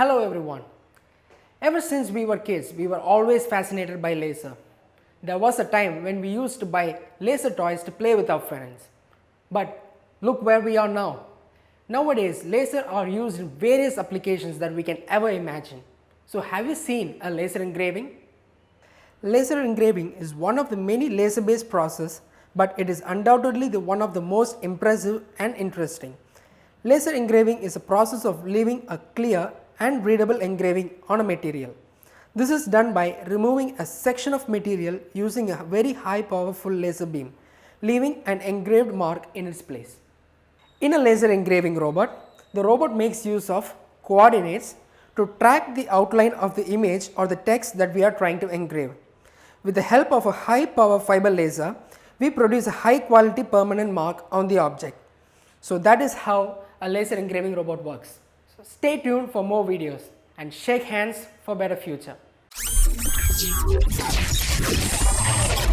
Hello everyone. Ever since we were kids, we were always fascinated by laser. There was a time when we used to buy laser toys to play with our friends. But look where we are now. Nowadays, laser are used in various applications that we can ever imagine. So have you seen a laser engraving? Laser engraving is one of the many laser-based processes, but it is undoubtedly one of the most impressive and interesting. Laser engraving is a process of leaving a clear and readable engraving on a material. This is done by removing a section of material using a very high powerful laser beam, leaving an engraved mark in its place. In a laser engraving robot, the robot makes use of coordinates to track the outline of the image or the text that we are trying to engrave. With the help of a high power fiber laser, we produce a high quality permanent mark on the object. So that is how a laser engraving robot works. So stay tuned for more videos and shake hands for better future.